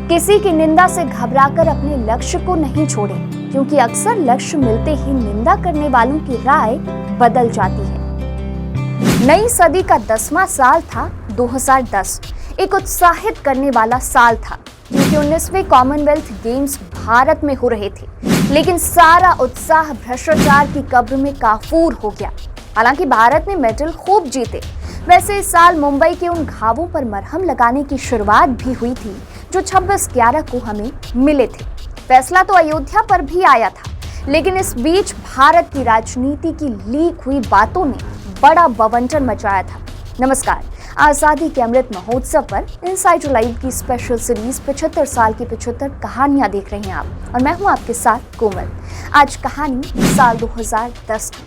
किसी की निंदा से घबराकर अपने लक्ष्य को नहीं छोड़ें, क्योंकि अक्सर लक्ष्य मिलते ही निंदा करने वालों की राय बदल जाती है। नई सदी का 10वां साल था 2010। एक उत्साहित करने वाला साल था, क्योंकि 19वें कॉमनवेल्थ गेम्स भारत में हो रहे थे। लेकिन सारा उत्साह भ्रष्टाचार की कब्र में काफूर हो गया। हालांकि भारत ने मेडल खूब जीते। वैसे इस साल मुंबई के उन घावों पर मरहम लगाने की शुरुआत भी हुई थी जो 26/11 को हमें मिले थे। फैसला तो अयोध्या पर भी आया था, लेकिन इस बीच भारत की राजनीति की लीक हुई बातों ने बड़ा बवंडर मचाया था। नमस्कार, आजादी के अमृत महोत्सव पर इनसाइडर लाइव की स्पेशल सीरीज 75 साल की 75 कहानियां देख रहे हैं आप, और मैं हूं आपके साथ कोमल। आज कहानी साल 2010 की।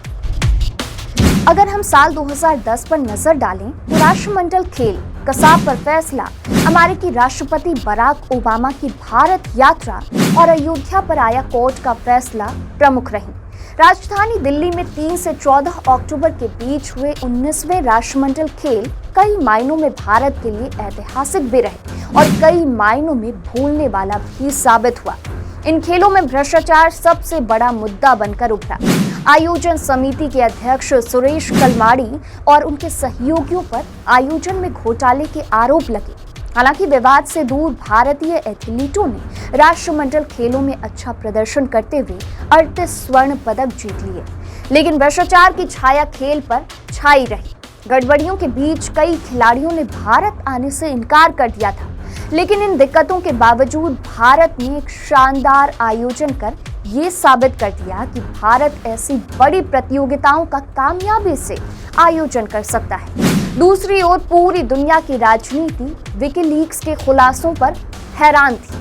अगर हम साल 2010 पर नजर डालें तो राष्ट्रमंडल खेल, कसाब पर फैसला, अमेरिकी राष्ट्रपति बराक ओबामा की भारत यात्रा और अयोध्या पर आया कोर्ट का फैसला प्रमुख रही। राजधानी दिल्ली में 3 से 14 अक्टूबर के बीच हुए 19वें राष्ट्रमंडल खेल कई मायनों में भारत के लिए ऐतिहासिक भी रहे और कई मायनों में भूलने वाला भी साबित हुआ। इन खेलों में भ्रष्टाचार सबसे बड़ा मुद्दा बनकर उभरा। आयोजन समिति के अध्यक्ष सुरेश कलमाड़ी और उनके सहयोगियों पर आयोजन में घोटाले के आरोप लगे। हालांकि विवाद से दूर भारतीय एथलीटों ने राष्ट्रमंडल खेलों में अच्छा प्रदर्शन करते हुए 38 स्वर्ण पदक जीत लिए। लेकिन भ्रष्टाचार की छाया खेल पर छाई रही। गड़बड़ियों के बीच कई खिलाड़ियों ने भारत आने से इनकार कर दिया था। लेकिन इन दिक्कतों के बावजूद भारत ने एक शानदार आयोजन कर ये साबित कर दिया कि भारत ऐसी बड़ी प्रतियोगिताओं का कामयाबी से आयोजन कर सकता है। दूसरी ओर पूरी दुनिया की राजनीति विकीलीक्स के खुलासों पर हैरान थी।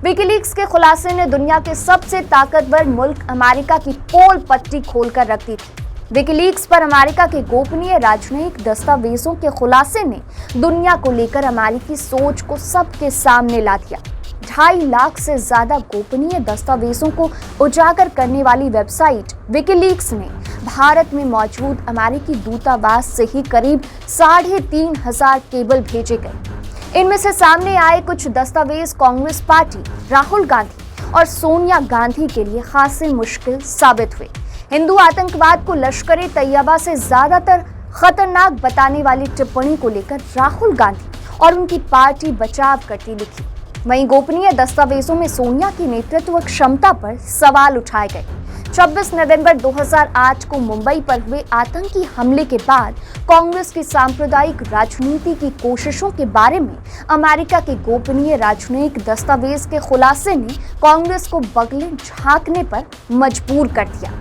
विकीलीक्स के खुलासे ने दुनिया के सबसे ताकतवर मुल्क अमेरिका की पोल पट्टी खोलकर रख दी थी। विकीलीक्स पर अमेरिका के गोपनीय राजनयिक दस्तावेजों के खुलासे ने दुनिया को लेकर अमेरिकी सोच को सबके सामने ला दिया। 2.5 लाख से ज्यादा गोपनीय दस्तावेजों को उजागर करने वाली वेबसाइट विकीलीक्स ने भारत में मौजूद अमेरिकी दूतावास से ही करीब 3,500 केबल भेजे गए। इनमें से सामने आए कुछ दस्तावेज कांग्रेस पार्टी, राहुल गांधी और सोनिया गांधी के लिए खासे मुश्किल साबित हुए। हिंदू आतंकवाद को लश्कर ए तैयबा से ज्यादातर खतरनाक बताने वाली टिप्पणी को लेकर राहुल गांधी और उनकी पार्टी बचाव करती दिखी। वहीं गोपनीय दस्तावेजों में सोनिया की नेतृत्व क्षमता पर सवाल उठाए गए। 26 नवंबर 2008 को मुंबई पर हुए आतंकी हमले के बाद कांग्रेस की सांप्रदायिक राजनीति की कोशिशों के बारे में अमेरिका के गोपनीय राजनयिक दस्तावेज के खुलासे ने कांग्रेस को बगलें झांकने पर मजबूर कर दिया।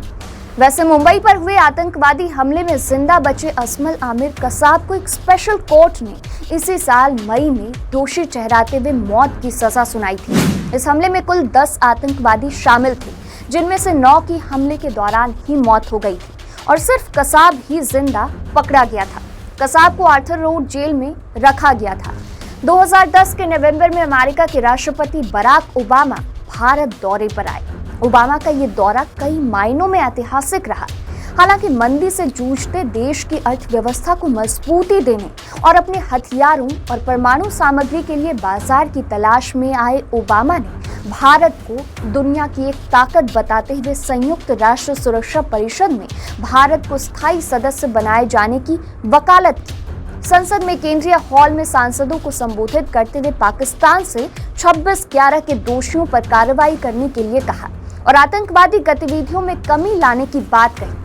वैसे मुंबई पर हुए आतंकवादी हमले में जिंदा बचे असमल आमिर कसाब को एक स्पेशल कोर्ट ने इसी साल मई में दोषी ठहराते हुए मौत की सजा सुनाई थी। इस हमले में कुल 10 आतंकवादी शामिल थे, जिनमें से 9 की हमले के दौरान ही मौत हो गई थी और सिर्फ कसाब ही जिंदा पकड़ा गया था। कसाब को आर्थर रोड जेल में रखा गया था। 2010 के नवंबर में अमेरिका के राष्ट्रपति बराक ओबामा भारत दौरे पर आए। ओबामा का ये दौरा कई मायनों में ऐतिहासिक रहा। हालांकि मंदी से जूझते देश की अर्थव्यवस्था को मजबूती देने और अपने हथियारों और परमाणु सामग्री के लिए बाजार की तलाश में आए ओबामा ने भारत को दुनिया की एक ताकत बताते हुए संयुक्त राष्ट्र सुरक्षा परिषद में भारत को स्थायी सदस्य बनाए जाने की वकालत की। संसद में केंद्रीय हॉल में सांसदों को संबोधित करते हुए पाकिस्तान से 26/11 के दोषियों पर कार्रवाई करने के लिए कहा और आतंकवादी गतिविधियों में कमी लाने की बात कही।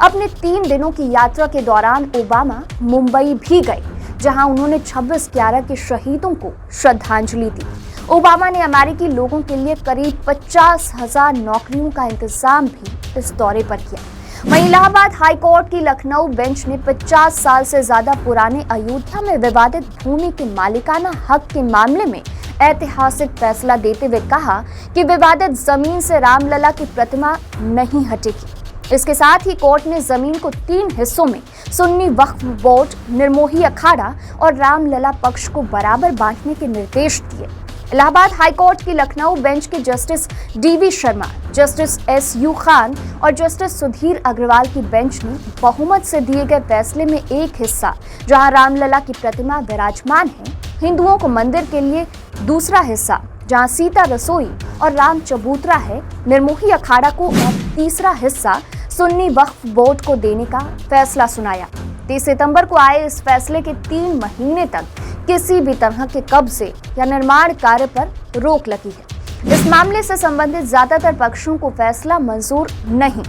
अपने 3 दिनों की यात्रा के दौरान ओबामा मुंबई भी गए, जहां उन्होंने 26/11 के शहीदों को श्रद्धांजलि दी। ओबामा ने अमेरिकी लोगों के लिए करीब 50,000 नौकरियों का इंतजाम भी इस दौरे पर किया। वहीं इलाहाबाद हाई कोर्ट की लखनऊ बेंच ने 50 साल से ज्यादा पुराने अयोध्या में विवादित भूमि के मालिकाना हक के मामले में ऐतिहासिक फैसला देते हुए कहा कि विवादित जमीन से रामलला की प्रतिमा नहीं हटेगी। इसके साथ ही कोर्ट ने जमीन को 3 हिस्सों में सुन्नी वक्फ बोर्ड, निर्मोही अखाड़ा और रामलला पक्ष को बराबर बांटने के निर्देश दिए। इलाहाबाद हाईकोर्ट की लखनऊ बेंच के justice DV Sharma, justice SU Khan और जस्टिस सुधीर अग्रवाल की बेंच ने बहुमत से दिए गए फैसले में एक हिस्सा जहां रामलला की प्रतिमा विराजमान है, हिंदुओं को मंदिर के लिए, दूसरा हिस्सा जहां सीता रसोई और राम चबूतरा है, निर्मोही अखाड़ा को और तीसरा हिस्सा सुन्नी वक्फ बोर्ड को देने का फैसला सुनाया। 30 सितंबर को आए इस फैसले के 3 महीने तक किसी भी तरह के कब्जे या निर्माण कार्य पर रोक लगी है। इस मामले से संबंधित ज्यादातर पक्षों को फैसला मंजूर नहीं।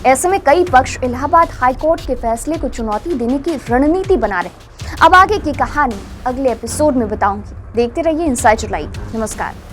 ऐसे में कई पक्ष इलाहाबाद हाईकोर्ट के फैसले को चुनौती देने की रणनीति बना रहे हैं। अब आगे की कहानी अगले एपिसोड में बताऊंगी। देखते रहिए इनसाइडर लाइव। नमस्कार।